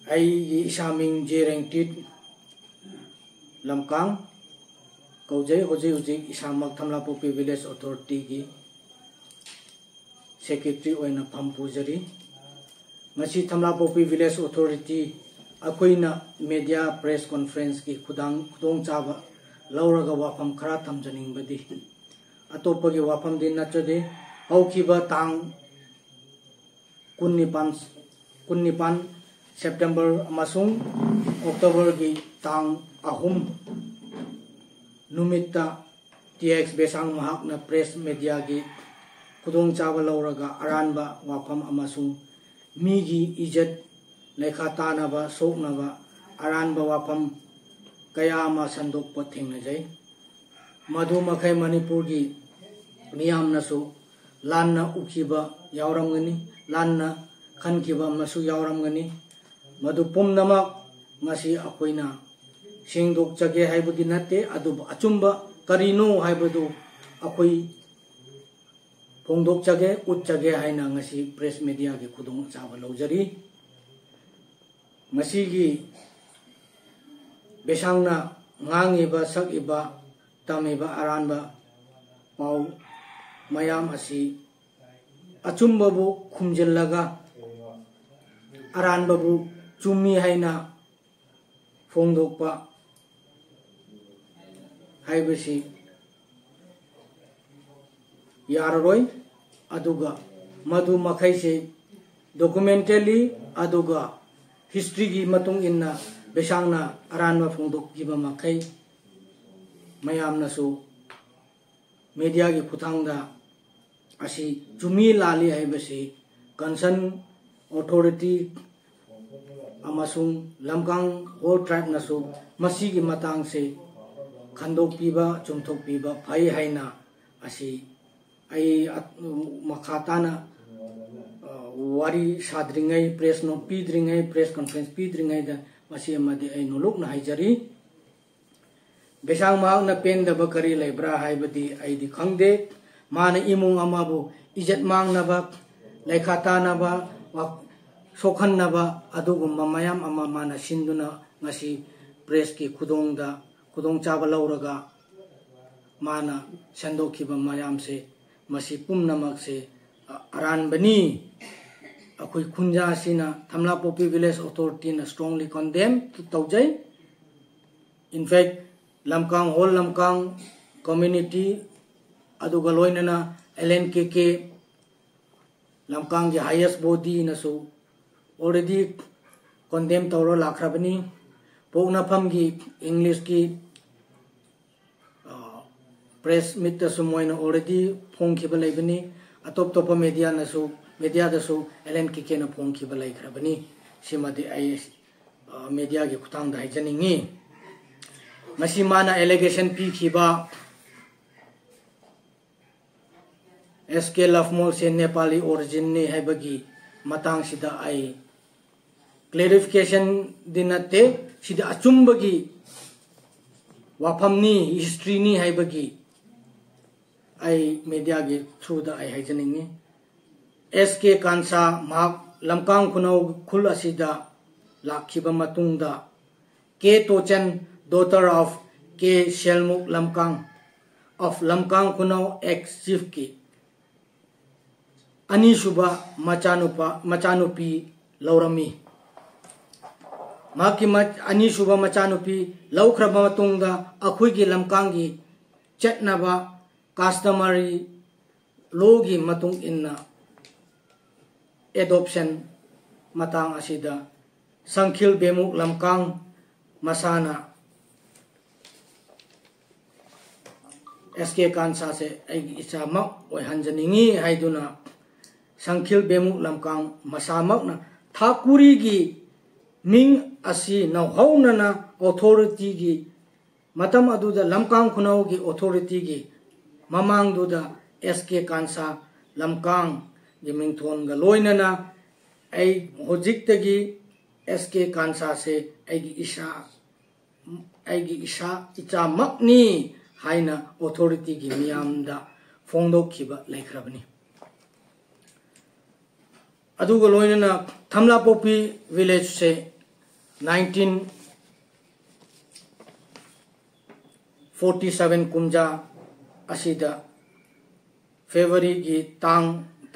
ai isaming jerengtit lamkang kaujai hoji isamak Thamlapopi Village Authority ki secretary oina pampujari ngasi Thamlapopi Village Authority akoina media press conference ki khudong chaba lauraga wafam khara thamjaning badi atopagi wafam din nachade haukiba tang kunnipan September amasung October ki tang ahum numita TX besang mahakna press media ki khudong chaba lauraga aranba wafam amasung migi ijat lekha tanaba soknaba aranba wafam kaya ma sandokpa thengnajai madu makai Manipur ki miyamnasu lanna ukiba yauramgani lanna khankiba masu yauramgani madu pumnamak ngasi akoina singdok jage haibagi natte adu achumba karino haibadu akoi phongdok jage ut jage haina ngasi press media ki khudong chaba laujari ngasi gi besangna ngangiba sakiba tamiba aranba pau mayam asi achumbabu khumjillaga aranbabu chumi haina phongdokpa haibasi yararoi aduga madu makhaise documentally aduga history gi matung inna besangna aranba phongdok giba makai mayamnasu media gi khutangda asi chumi lali haibasi concern authority amasung lamkang whole tribe nasu masi gi matang se khandok piba chumthok piba phai haina asi ai makhatana wari sadringai press no pidringai press conference pidringai da masi amadi ai nuluk na haijari besang ma na pen da bakari lebra haibadi ai di khangde mana imung amabu ijat mang naba lekha naba sokhan naba adugumma mayam ama mana sinduna ngasi press ki khudong chaba lauraga mana sandokhiba mayam se masi pumnamak se aran bani akoi khunja sina Thamlapopi Village Authority na strongly condemn to taujai. In fact lamkang whole lamkang community aduga loinana LNKK lamkang the highest body na so already condemn tawro lakhrabani pokna phamgi English ki press meet ta sumoina already phone khiba laibani atop topa media na so media da so LNKK na phone khiba laikhrabani simadi ai media gi khutang da hajaningi masi mana allegation pi khiba SK Lafmol se Nepali origin ni haibagi matang sida ai clarification dinate sida achumbagi wafam ni history ni haibagi ai media ge through da ai hajaningi SK Kansa mak lamkang kunau khul asida lakhiba matungda K Tochen daughter of K Shelmuk Lamkang of Lamkang kunau ex chief ki ani suba machanupi laurami maki ani suba machanupi laukraba matungda akhoi gi lamkang gi chetnaba customary law gi matung inna adoption matang asida Sangkhil Bemuk Lamkang masana SK Kansa se ai isamak oi hanjaningi haiduna Sangkhil Bemuk Lamkang masamak na thakuri gi ming asi na hauna na authority gi matam aduda lamkang khunau gi authority gi mamang duda SK Kansa lamkang gi mingthon ga loina na ai hojik tagi SK Kansa se ai gi isa icha makni haina authority gi miyamda phongdok khiba laikhrabani aduga loina na Thamlapopi village se 1947 कुमजा असिदा February की तांग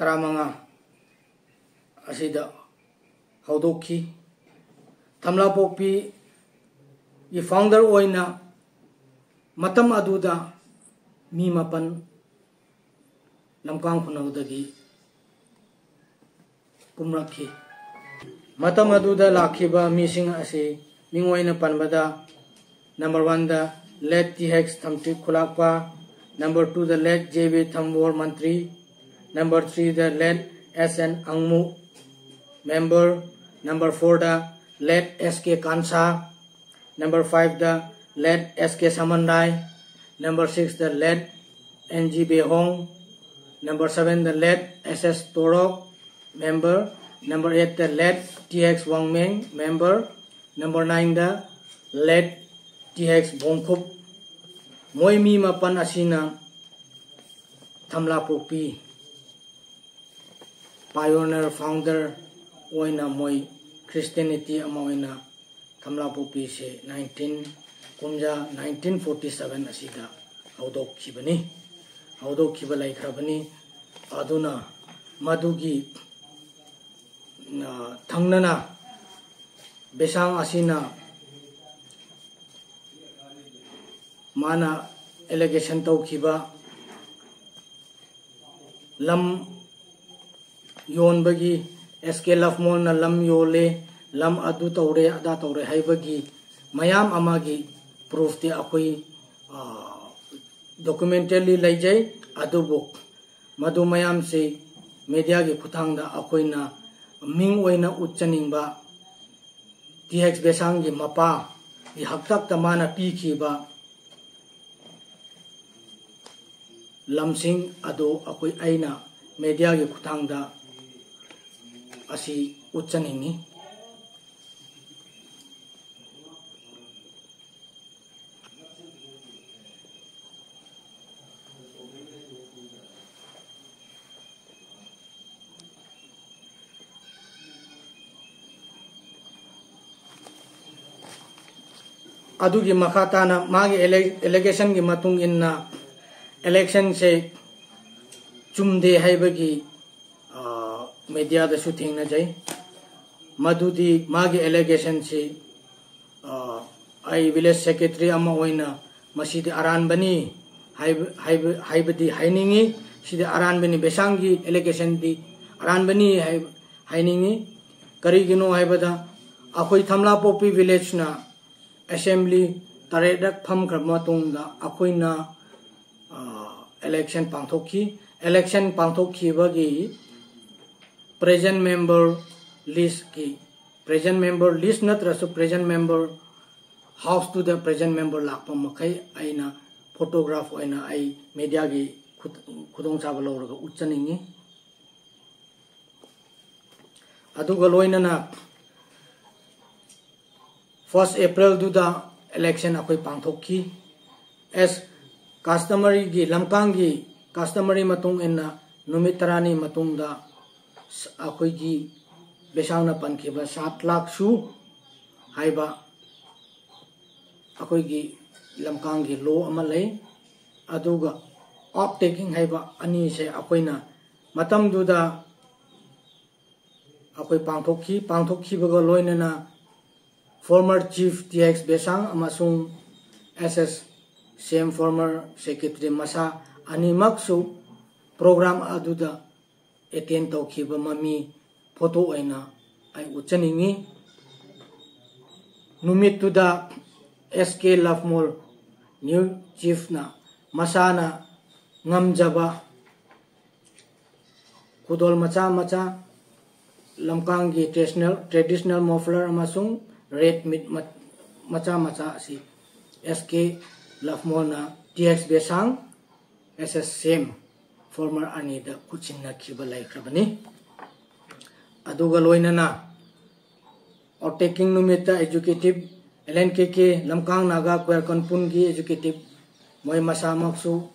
15 असिदा हौदोखी थमलापोक्पी ये founder ओइना मतम अदुदा मी मपन लमकांग खुनौदगी कुमरखी मतम अदुदा लाखिबा मीसिंग असे मिंगोइना पनबदा number 1 दा late TX थमति खुलापा number 2 दा late JB थमवोर मंत्री number 3 दा late SN अंगमु member number 4 दा लेट SK कांसा नंबर 5 दा लेट SK समन्दाय नंबर 6 दा लेट NG बेहोंग नंबर 7 दा late SS तोरक member number 8 the late TX Wangmeng member number 9 the late TX Bongkhup moi mi mapan asina Thamlapokpi pioneer founder oina moi Christianity ama oina Thamlapokpi se 1947 asida haudok khibani laikhrabani aduna madugi थंगना बेसांग असिना माना allegation तौखिबा lump योनबगी SK लफमोल न lump योले lump अदु तौरे अदा तौरे हाइबगी मयाम अमागी proof ते अखोई documentary लैजै अदुबु मदु मयाम से media की खुथांगदा अखोइना Ming ओइना उच्चनिंगबा TX बेसांग की मपा की हक्तक तमाना पीखिबा लमसिंग अदो अखोई आइना मीडिया की खुथांगदा असी उच्चनिंगी अदुगी मखाताना मागे एलिगेशन की मतुंग इन्ना इलेक्शन से चुमदे हाइबगी मीडिया दसु थेंगना जाय मदुदी मागे एलिगेशन से आई विलेज सेक्रेटरी अमा ओइना मसीदे अरानबनी हाइबदी हाइनिंगी सिदे अरानबनी बेसांगी एलिगेशन दी अरानबनी हाइनिंगी करिगिनो हाइबदा अखोई थमलापोक्पी विलेज ना असेंबली तरेदक फम क्रमतुंगदा अखोइना इलेक्शन पांथोखी बगी प्रेजेंट मेंबर लिस्ट नत्रसु present member house to the present member लाप मखै आइना फोटोग्राफ ओइना आई मीडिया की खुदोंग चाब लौरगा उच्चनिंगी अदुगा लोइनना 1 April दुदा इलेक्शन अखोई पांथोखी एस कस्टमरी की लमकांगी कस्टमरी मतुंग इन्ना नुमित तरानी मतुंगदा अखोई की बेसांगना पनखिबा 7 लाख सु हाइबा अखोई की लमकांगी लो अमा लई अदुगा ऑफ टेकिंग हाइबा अनि से अखोइना मतम दुदा अखोई पांथोखी बगा लोइनना former chief TX Besang amasung SS same former secretary masa animaksu program aduda attend tawkhiba mami photo aina ai uchaningi numit tuda SK Lafmol new chief na masana ngamjaba kudol macha lamkang gi traditional muffler amasung red meat macha si SK Lafmona TX Besang SS same former ani da kuchinna khiba laikhrabani aduga loinana or taking numita educative LNKK lamkang naga kwer kanpun gi educative moi masa maksu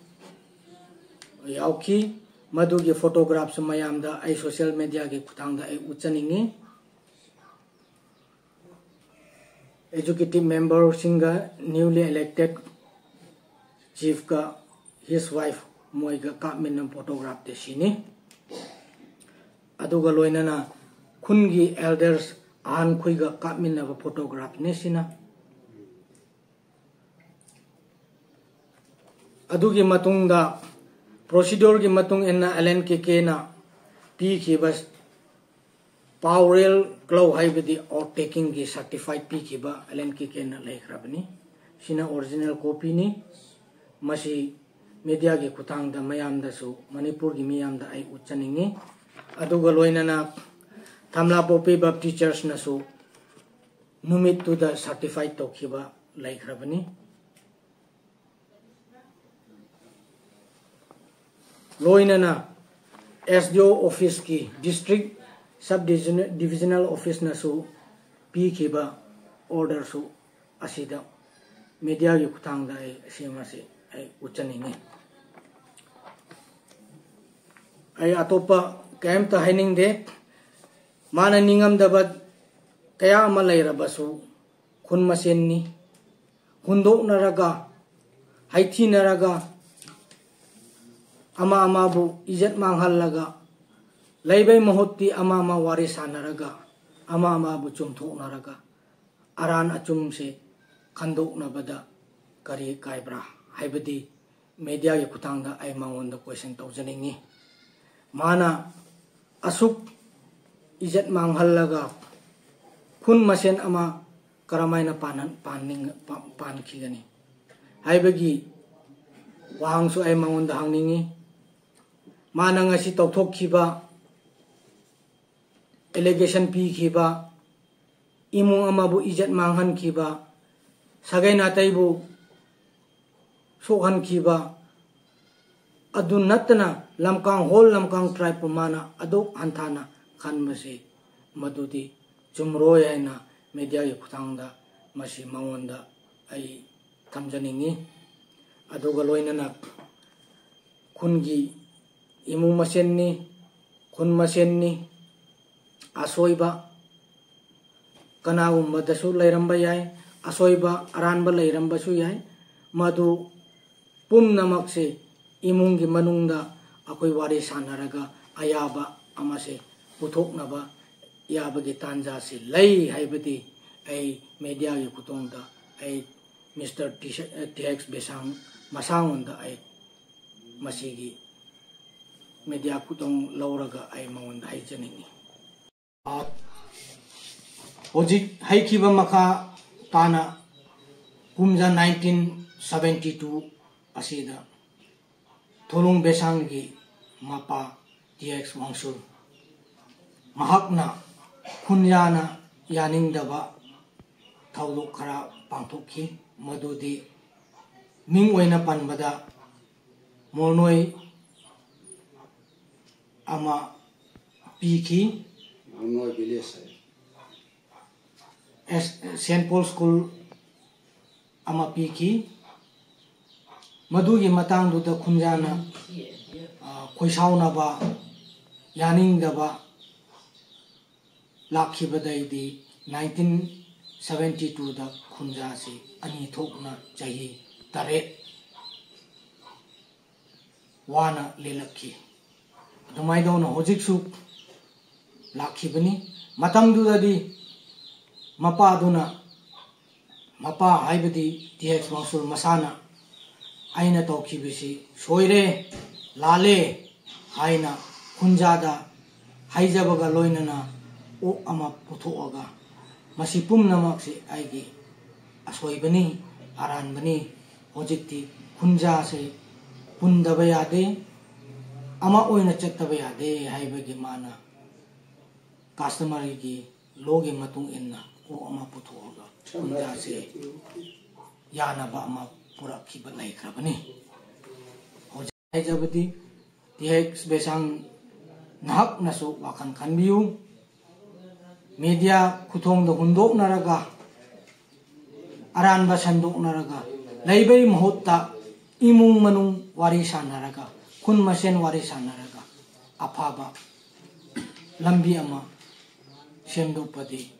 yauki madu gi photographs mayam da ai social media gi khutang da ai uchaningi executive member singa newly elected chief ka his wife moiga kapmin photograph te sini aduga loina na khungi elders an khuiga kapmin na photograph ne sina adugi matungda procedure gi matung enna LNKK na pi ki bas Powerel Glow Haibadi or taking the certified P Kiba LNKK na like Rabani. Sina original copy ni Masi media gi kutang da mayam da su Manipur gi miyam da ay uchaningi. Adugaloina na Tamla Popi Bab teachers na su numit to the certified to Kiba like Rabani. Loina na SDO office ki district sub divisional office na su pi kiba order su asida media gi kutang da ay simasi ay uchaningi ay atopa kaim ta hining de mana ningam dabat kaya malay rabasu kun masen ni hundo naraga haiti naraga ama bu ijat manghal laga Laibay mahuti ama warisa naraga ama bu chumthok naraga aran achum se khandok na bada kari kaibra haibadi media gi kutangda ai mangonda question tawjaningi mana asuk ijat manghallaga khun masen ama karamaina pan khigani haibagi wahangsu ai mangonda hangningi mana ngasi tawthok khiba allegation pi khiba imung amabu ijat manghan khiba sagai natai bu sokhan khiba adun natna lamkang hol lamkang tribe mana aduk anthana khanmase madudi chumroi aina media gi khutangda masi mangonda ai thamjaningi aduga loinana khungi imung masenni khun masenni asoiba kanagum badasu lairamba yai asoiba aranba lairamba su yai madu pum namakse imungi manungda akoi wari sanaraga ayaba amase puthoknaba yabagi tanja se lei haibati ai media gi kutongda ai Mr. TX Besang masangonda ai masigi media kutong lauraga ai mangonda ai janingi Ojik haikiba maka pana kumja 1972 asida Tholung Besang gi mapa TX Wangsul mahakna khunyana yaningdaba thawluk khara pangthokki madudi ming oina panbada mornoi ama piki St. Paul School ama piki madugi matang duda khunjana khoisauna ba yaning daba lakhi badai di 1972 da khunja si ani thokna chahi tare wana lelakhi dumai dona hojik su lakhi bani matang duda di mapa haibadi TX Wangsul masana aina tawki bisi soire lale haina khunjada haijabaga loinana o ama puthoaga masi pumnamak se aigi asoibani aranbani hojikti khunja se pundaba yade ama oina chattaba yade haibagi mana customer gi logi matung inna o ama puthoaga khunja se yanaba ama pura khiba lai khrabani hojik haijabadi TX Besang nahak naso wakan kanbiu media kuthong da hundok naraga aran ba sandok naraga laibay mahutta imung manung warisa naraga kun masen warisa naraga afaba lambi ama sendopadi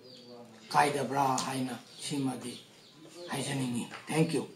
कायदब्रा हाइना सिमदि हाइजनिंगी। Thank you.